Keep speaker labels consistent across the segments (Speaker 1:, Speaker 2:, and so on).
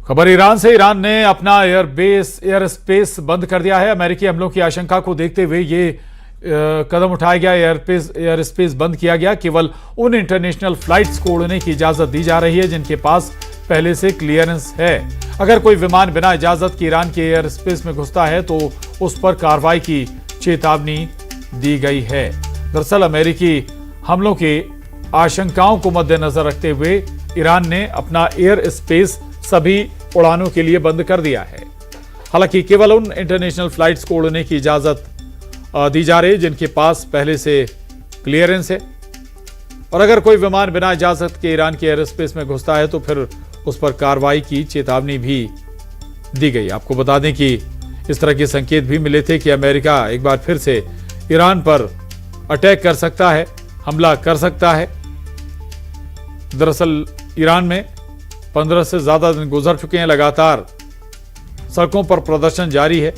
Speaker 1: खबर ईरान से। ईरान ने अपना एयर स्पेस बंद कर दिया है। अमेरिकी हमलों की आशंका को देखते हुए ये कदम उठाया गया। एयर स्पेस बंद किया गया। केवल उन इंटरनेशनल फ्लाइट्स को उड़ने की इजाजत दी जा रही है जिनके पास पहले से क्लियरेंस है। अगर कोई विमान बिना इजाजत के ईरान के एयर स्पेस में घुसता है तो उस पर कार्रवाई की चेतावनी दी गई है। दरअसल अमेरिकी हमलों की आशंकाओं को मद्देनजर रखते हुए ईरान ने अपना एयर स्पेस सभी उड़ानों के लिए बंद कर दिया है। हालांकि केवल उन इंटरनेशनल फ्लाइट्स को उड़ने की इजाजत दी जा रही है जिनके पास पहले से क्लियरेंस है। और अगर कोई विमान बिना इजाजत के ईरान के एयर स्पेस में घुसता है तो फिर उस पर कार्रवाई की चेतावनी भी दी गई। आपको बता दें कि इस तरह के संकेत भी मिले थे कि अमेरिका एक बार फिर से ईरान पर अटैक कर सकता है, हमला कर सकता है। दरअसल ईरान में 15 से ज्यादा दिन गुजर चुके हैं। लगातार सड़कों पर प्रदर्शन जारी है।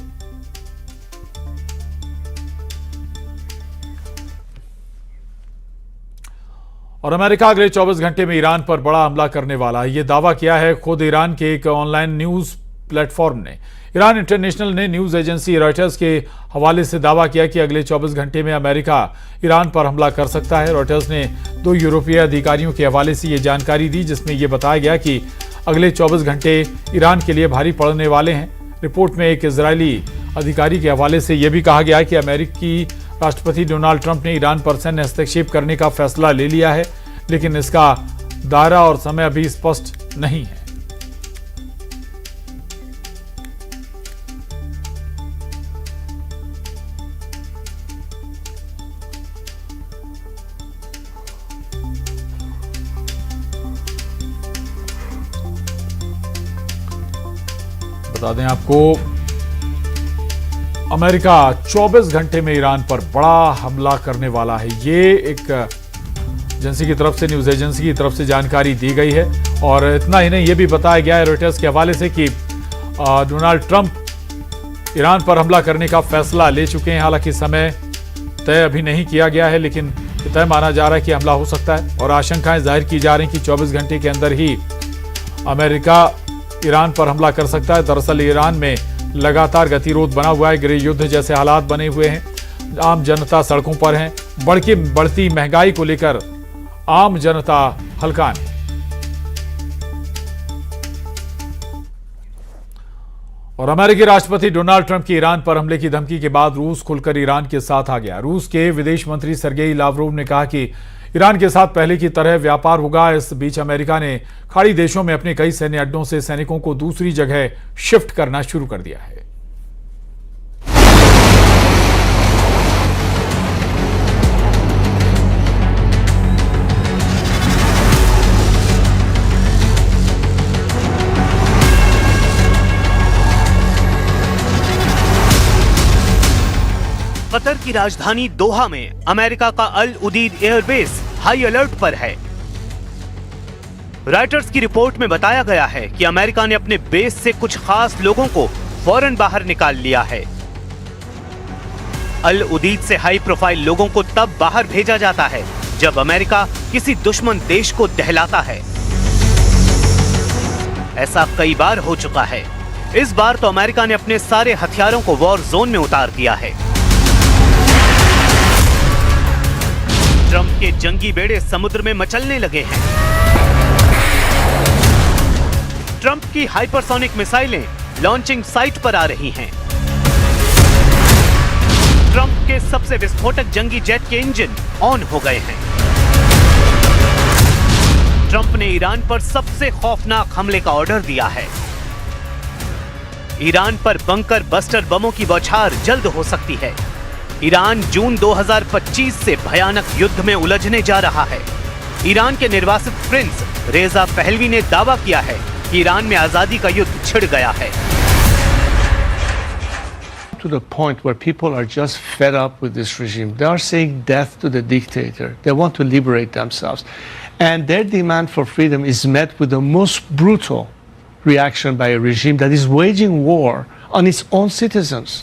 Speaker 1: और अमेरिका अगले 24 घंटे में ईरान पर बड़ा हमला करने वाला है, यह दावा किया है खुद ईरान के एक ऑनलाइन न्यूज प्लेटफॉर्म ने। ईरान इंटरनेशनल ने न्यूज एजेंसी रॉयटर्स के हवाले से दावा किया कि अगले 24 घंटे में अमेरिका ईरान पर हमला कर सकता है। रॉयटर्स ने 2 यूरोपीय अधिकारियों के हवाले से यह जानकारी दी जिसमें यह बताया गया कि अगले 24 घंटे ईरान के लिए भारी पड़ने वाले हैं। रिपोर्ट में एक इजरायली अधिकारी के हवाले से यह भी कहा गया कि अमेरिकी राष्ट्रपति डोनाल्ड ट्रंप ने ईरान पर सैन्य हस्तक्षेप करने का फैसला ले लिया है, लेकिन इसका दायरा और समय अभी स्पष्ट नहीं है। बता दें आपको, अमेरिका 24 घंटे में ईरान पर बड़ा हमला करने वाला है। ये एक एजेंसी की तरफ से, न्यूज एजेंसी की तरफ से जानकारी दी गई है। और इतना ही नहीं, ये भी बताया गया है रॉयटर्स के हवाले से कि डोनाल्ड ट्रंप ईरान पर हमला करने का फैसला ले चुके हैं। हालांकि समय तय अभी नहीं किया गया है, लेकिन तय माना जा रहा है कि हमला हो सकता है। और आशंकाएं जाहिर की जा रही हैं कि 24 घंटे के अंदर ही अमेरिका ईरान पर हमला कर सकता है। दरअसल ईरान में लगातार गतिरोध बना हुआ है, गृह युद्ध जैसे हालात बने हुए हैं। आम जनता सड़कों पर है। बढ़ती महंगाई को लेकर आम जनता हलकान है। और अमेरिकी राष्ट्रपति डोनाल्ड ट्रंप की ईरान पर हमले की धमकी के बाद रूस खुलकर ईरान के साथ आ गया। रूस के विदेश मंत्री सर्गेई लावरोव ने कहा कि ईरान के साथ पहले की तरह व्यापार होगा। इस बीच अमेरिका ने खाड़ी देशों में अपने कई सैन्य अड्डों से सैनिकों को दूसरी जगह शिफ्ट करना शुरू कर दिया है।
Speaker 2: कतर की राजधानी दोहा में अमेरिका का अल उदीद एयरबेस हाई अलर्ट पर है। रॉयटर्स की रिपोर्ट में बताया गया है कि अमेरिका ने अपने बेस से कुछ खास लोगों को फौरन बाहर निकाल लिया है। अल उदीद से हाई प्रोफाइल लोगों को तब बाहर भेजा जाता है जब अमेरिका किसी दुश्मन देश को दहलाता है। ऐसा कई बार हो चुका है। इस बार तो अमेरिका ने अपने सारे हथियारों को वॉर जोन में उतार दिया है। ट्रंप के जंगी बेड़े समुद्र में मचलने लगे हैं। ट्रंप की हाइपरसोनिक मिसाइलें लॉन्चिंग साइट पर आ रही हैं। ट्रंप के सबसे विस्फोटक जंगी जेट के इंजन ऑन हो गए हैं। ट्रंप ने ईरान पर सबसे खौफनाक हमले का ऑर्डर दिया है। ईरान पर बंकर बस्टर बमों की बौछार जल्द हो सकती है। ईरान जून 2025 से भयानक युद्ध में उलझने जा रहा है। ईरान के निर्वासित प्रिंस रेजा पहलवी ने दावा किया है कि ईरान में आजादी का युद्ध छिड़ गया है।
Speaker 3: To the point where people are just fed up with this regime. They are saying death to the dictator. They want to liberate themselves. And their demand for freedom is met with the most brutal reaction by a regime that is waging war on its own citizens.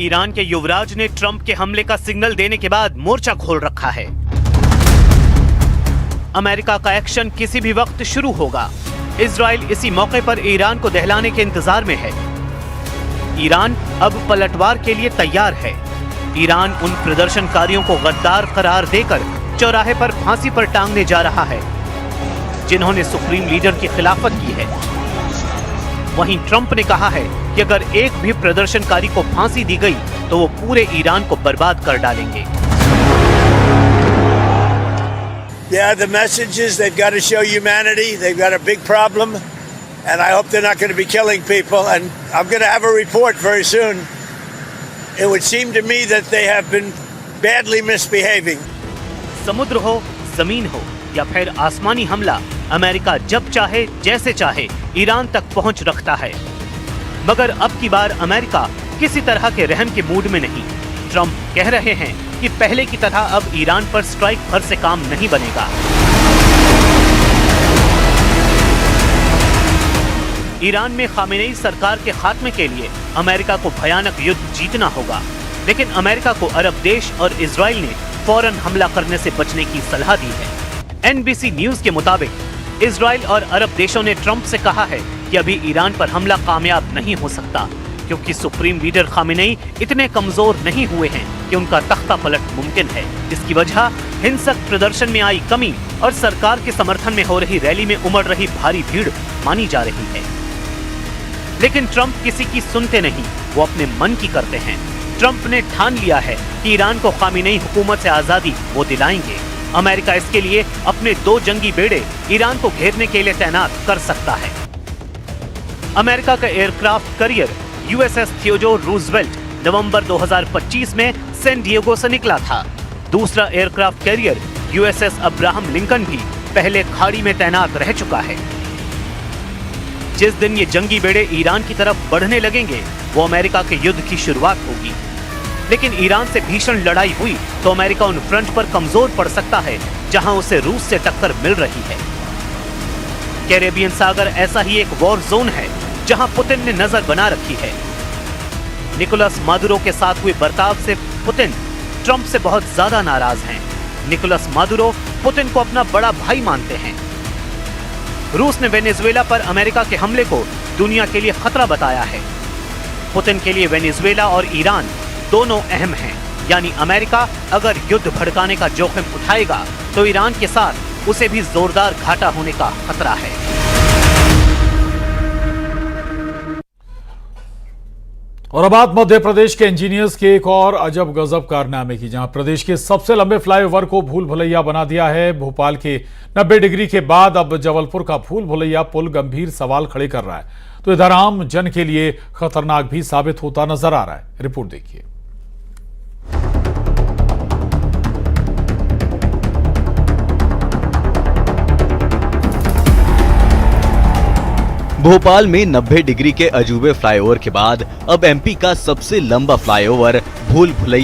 Speaker 2: Iran के युवराज ने Trump के हमले का signal देने के बाद मोर्चा खोल रखा है। अमेरिका का एक्शन किसी भी वक्त शुरू होगा। इजराइल इसी मौके पर ईरान को दहलाने के इंतजार में है। ईरान अब पलटवार के लिए तैयार है। ईरान उन प्रदर्शनकारियों को गद्दार करार देकर चौराहे पर फांसी पर टांगने जा रहा है जिन्होंने सुप्रीम लीडर की खिलाफत की है। वहीं ट्रंप ने कहा है कि अगर एक भी प्रदर्शनकारी को फांसी दी गई तो वो पूरे ईरान को बर्बाद कर डालेंगे।
Speaker 4: Yeah, the message is they've got to show humanity. They've got a big problem, and I hope they're not going to be killing people. And I'm going to have a report very soon. It would seem to me that they have been badly misbehaving.
Speaker 2: समुद्र हो, जमीन हो या फिर आसमानी हमला, America जब चाहे जैसे चाहे ईरान तक पहुंच रखता है। मगर अब की बार अमेरिका किसी तरह के रहम के मूड में नहीं। ट्रंप कह रहे हैं कि पहले की तरह अब ईरान पर स्ट्राइक भर से काम नहीं बनेगा। ईरान में खामेनेई सरकार के खात्मे के लिए अमेरिका को भयानक युद्ध जीतना होगा, लेकिन अमेरिका को अरब देश और इजराइल ने फौरन हमला करने से बचने की सलाह दी है। NBC न्यूज के मुताबिक इजराइल और अरब देशों ने ट्रंप से कहा है कि अभी ईरान पर हमला कामयाब नहीं हो सकता, क्योंकि सुप्रीम लीडर खामेनेई इतने कमजोर नहीं हुए हैं कि उनका तख्ता पलट मुमकिन है। इसकी वजह हिंसक प्रदर्शन में आई कमी और सरकार के समर्थन में हो रही रैली में उमड़ रही भारी भीड़ मानी जा रही है। लेकिन ट्रंप किसी की सुनते नहीं, वो अपने मन की करते हैं। ट्रंप ने ठान लिया है कि ईरान को खामेनेई हुकूमत से आजादी वो दिलाएंगे। अमेरिका इसके लिए अपने 2 जंगी बेड़े ईरान को घेरने के लिए तैनात कर सकता है। अमेरिका का aircraft carrier USS Theodore Roosevelt नवंबर 2025 में सैन डिएगो से निकला था। दूसरा aircraft carrier USS Abraham Lincoln भी पहले खाड़ी में तैनात रह चुका है। जिस दिन ये जंगी बेड़े ईरान की तरफ बढ़ने लगेंगे वो अमेरिका के युद्ध की शुरुआत होगी। लेकिन ईरान से भीषण लड़ाई हुई तो अमेरिका उन फ्रंट पर कमजोर पड़ सकता है जहां उसे रूस से टक्कर मिल रही है। कैरेबियन सागर ऐसा ही एक वॉर जोन है जहां पुतिन ने नजर बना रखी है। निकोलस मादुरो के साथ हुए बर्ताव से पुतिन ट्रंप से बहुत ज्यादा नाराज हैं। निकोलस मादुरो पुतिन को अपना बड़ा भाई मानते हैं। रूस ने वेनेजुएला पर अमेरिका के हमले को दुनिया के लिए खतरा बताया है। पुतिन के लिए वेनेजुएला और ईरान दोनों अहम हैं, यानी अमेरिका अगर युद्ध भड़काने का जोखिम उठाएगा तो ईरान के साथ उसे भी जोरदार घाटा होने का खतरा है।
Speaker 1: और अब बात मध्य प्रदेश के इंजीनियर्स के एक और अजब गजब कारनामे की, जहां प्रदेश के सबसे लंबे फ्लाईओवर को भूल भुलैया बना दिया है। भोपाल के 90 डिग्री के बाद अब जबलपुर का भूल भुलैया पुल गंभीर सवाल खड़े कर रहा है, तो इधर आम जन के लिए खतरनाक भी साबित होता नजर आ रहा है। रिपोर्ट देखिए।
Speaker 5: भोपाल में 90 डिग्री के अजूबे फ्लाईओवर के बाद अब MP का सबसे लंबा फ्लाईओवर भूल भुलैया